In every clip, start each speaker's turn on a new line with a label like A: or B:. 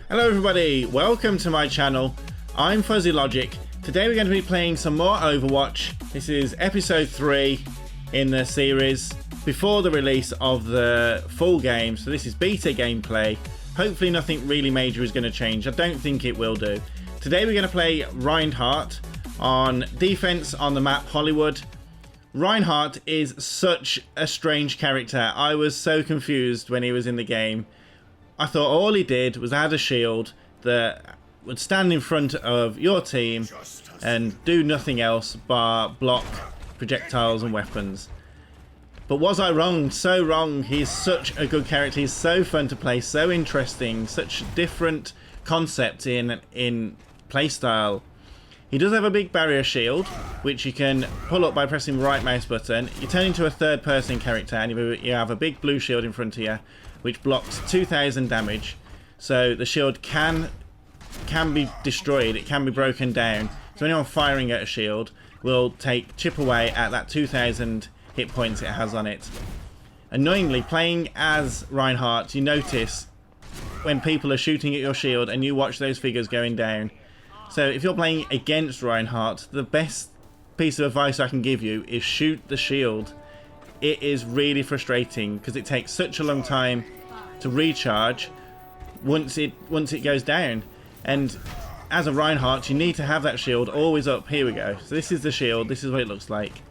A: Hello everybody, welcome to my channel. I'm Fuzzy Logic. Today we're going to be playing some more Overwatch. This is episode 3 in the series before the release of the full game. So this is beta gameplay. Hopefully nothing really major is going to change. I don't think it will do. Today we're going to play Reinhardt on defense on the map Hollywood. Reinhardt is such a strange character. I was so confused when he was in the game. I thought all he did was add a shield that would stand in front of your team and do nothing else but block projectiles and weapons. But was I wrong? So wrong. He's such a good character. He's so fun to play, so interesting, such a different concept in playstyle. He does have a big barrier shield, which you can pull up by pressing the right mouse button. You turn into a third person character and you have a big blue shield in front of you, which blocks 2000 damage. So the shield can be destroyed, it can be broken down. So anyone firing at a shield will chip away at that 2000 hit points it has on it. Annoyingly, playing as Reinhardt, you notice when people are shooting at your shield and you watch those figures going down. So if you're playing against Reinhardt, the best piece of advice I can give you is shoot the shield. It is really frustrating because it takes such a long time to recharge once it goes down. And as a Reinhardt, you need to have that shield always up. Here we go. So this is the shield. This is what it looks like.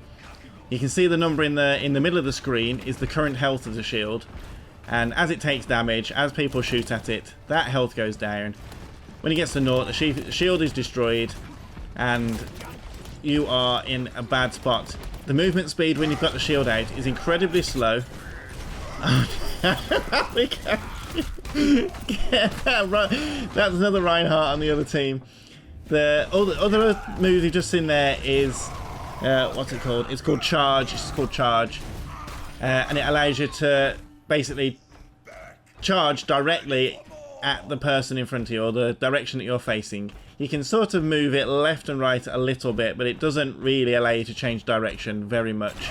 A: You can see the number in the middle of the screen is the current health of the shield. And as it takes damage, as people shoot at it, that health goes down. When it gets to 0, the shield is destroyed and you are in a bad spot. The movement speed when you've got the shield out is incredibly slow. That's another Reinhardt on the other team. The other move you've just seen there is what's it called? It's called charge. It's called charge, and it allows you to basically charge directly at the person in front of you or the direction that you're facing. You can sort of move it left and right a little bit, but it doesn't really allow you to change direction very much.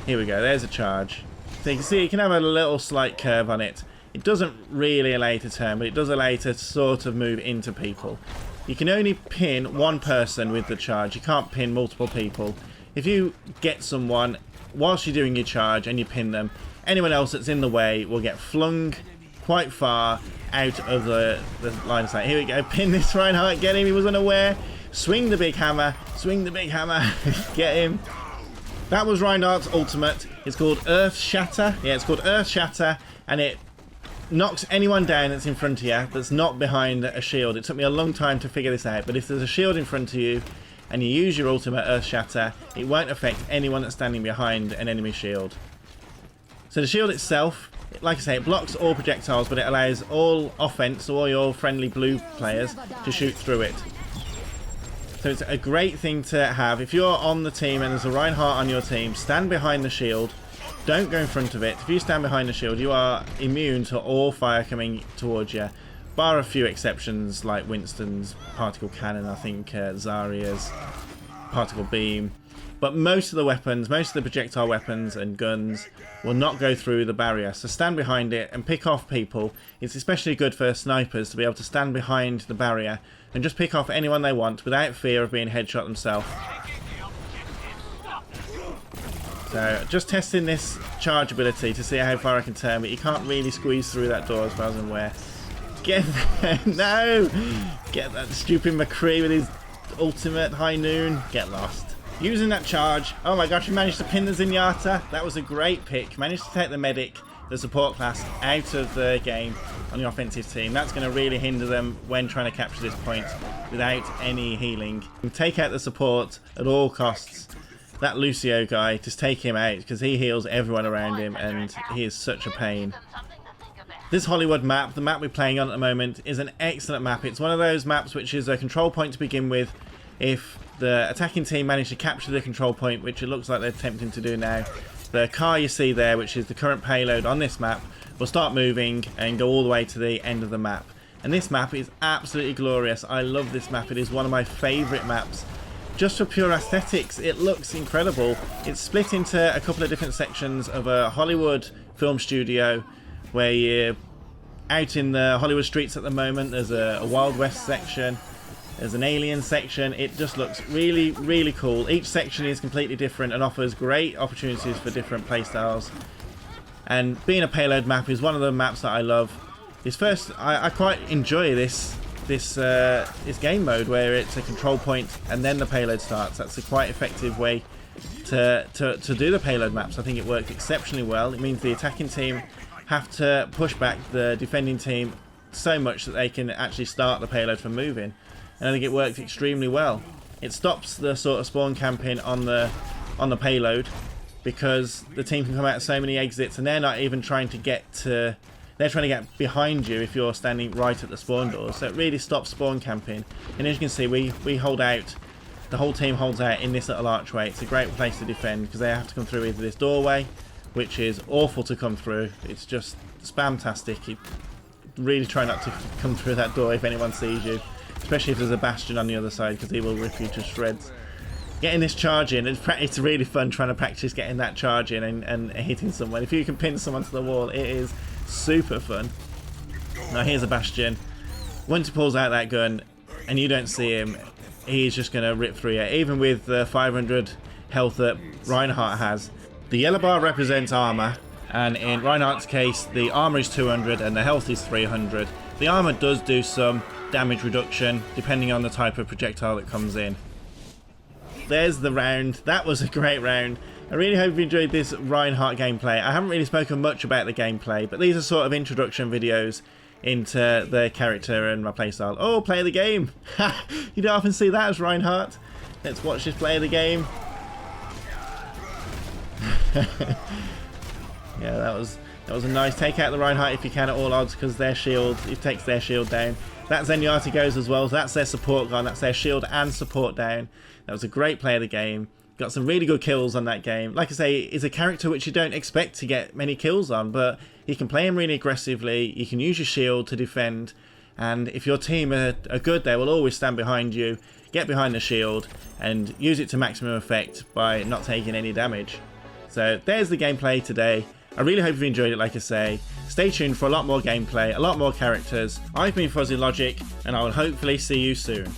A: Here we go. There's a charge. So you can see you can have a little slight curve on it. It doesn't really allow you to turn, but it does allow you to sort of move into people. You can only pin one person with the charge. You can't pin multiple people. If you get someone whilst you're doing your charge and you pin them, anyone else that's in the way will get flung quite far out of the line of sight. Here we go. Pin this Reinhardt. Get him. He was unaware. Swing the big hammer. Swing the big hammer. Get him. That was Reinhardt's ultimate. It's called Earth Shatter. Yeah, it's called Earth Shatter, and it knocks anyone down that's in front of you that's not behind a shield. It took me a long time to figure this out, but if there's a shield in front of you and you use your ultimate Earth Shatter, it won't affect anyone that's standing behind an enemy shield. So the shield itself, like I say, it blocks all projectiles, but it allows all offense, all your friendly blue players, to shoot through it. So it's a great thing to have. If you're on the team and there's a Reinhardt on your team, stand behind the shield. Don't go in front of it. If you stand behind the shield, you are immune to all fire coming towards you, bar a few exceptions like Winston's particle cannon, I think Zarya's particle beam. But most of the weapons, most of the projectile weapons and guns will not go through the barrier. So stand behind it and pick off people. It's especially good for snipers to be able to stand behind the barrier and just pick off anyone they want without fear of being headshot themselves. So just testing this charge ability to see how far I can turn, but you can't really squeeze through that door as far as I'm aware. Get there! No! Get that stupid McCree with his ultimate high noon. Get lost. Using that charge. Oh my gosh, we managed to pin the Zenyatta. That was a great pick. Managed to take the medic, the support class, out of the game on the offensive team. That's going to really hinder them when trying to capture this point without any healing. Take out the support at all costs. That Lucio guy, just take him out because he heals everyone around him and he is such a pain. This Hollywood map, the map we're playing on at the moment, is an excellent map. It's one of those maps which is a control point to begin with. If the attacking team manage to capture the control point, which it looks like they're attempting to do now, the car you see there, which is the current payload on this map, will start moving and go all the way to the end of the map. And this map is absolutely glorious. I love this map. It is one of my favourite maps. just for pure aesthetics, it looks incredible. It's split into a couple of different sections of a Hollywood film studio where you're out in the Hollywood streets at the moment. There's a Wild West section, there's an alien section. It just looks really, really cool. Each section is completely different and offers great opportunities for different playstyles. And being a payload map is one of the maps that I love. I quite enjoy this game mode where it's a control point and then the payload starts. That's a quite effective way to do the payload maps. I think it worked exceptionally well. It means the attacking team have to push back the defending team so much that they can actually start the payload from moving. And I think it worked extremely well. It stops the sort of spawn camping on the payload, because the team can come out of so many exits and they're not even trying to get to... They're trying to get behind you if you're standing right at the spawn doors. So it really stops spawn camping. And as you can see, we hold out. The whole team holds out in this little archway. It's a great place to defend because they have to come through either this doorway, which is awful to come through. It's just spamtastic. You really try not to come through that door if anyone sees you, especially if there's a Bastion on the other side, because he will rip you to shreds. Getting this charge in, it's really fun trying to practice getting that charge in and hitting someone. If you can pin someone to the wall, it is super fun. Now here's a Bastion. Once he pulls out that gun and you don't see him, he's just going to rip through you. Even with the 500 health that Reinhardt has. The yellow bar represents armor, and in Reinhardt's case the armor is 200 and the health is 300. The armor does do some damage reduction depending on the type of projectile that comes in. There's the round. That was a great round. I really hope you enjoyed this Reinhardt gameplay. I haven't really spoken much about the gameplay, but these are sort of introduction videos into the character and my playstyle. Oh, play the game! You don't often see that as Reinhardt. Let's watch this play of the game. Yeah, that was a nice. Take out the Reinhardt if you can at all odds, because their shield, it takes their shield down. That Zenyatta goes as well, so that's their support gun, that's their shield and support down. That was a great play of the game. Got some really good kills on that game. Like I say, it's a character which you don't expect to get many kills on, but you can play him really aggressively, you can use your shield to defend, and if your team are good, they will always stand behind you, get behind the shield, and use it to maximum effect by not taking any damage. So there's the gameplay today. I really hope you've enjoyed it, like I say. Stay tuned for a lot more gameplay, a lot more characters. I've been Fuzzy Logic, and I will hopefully see you soon.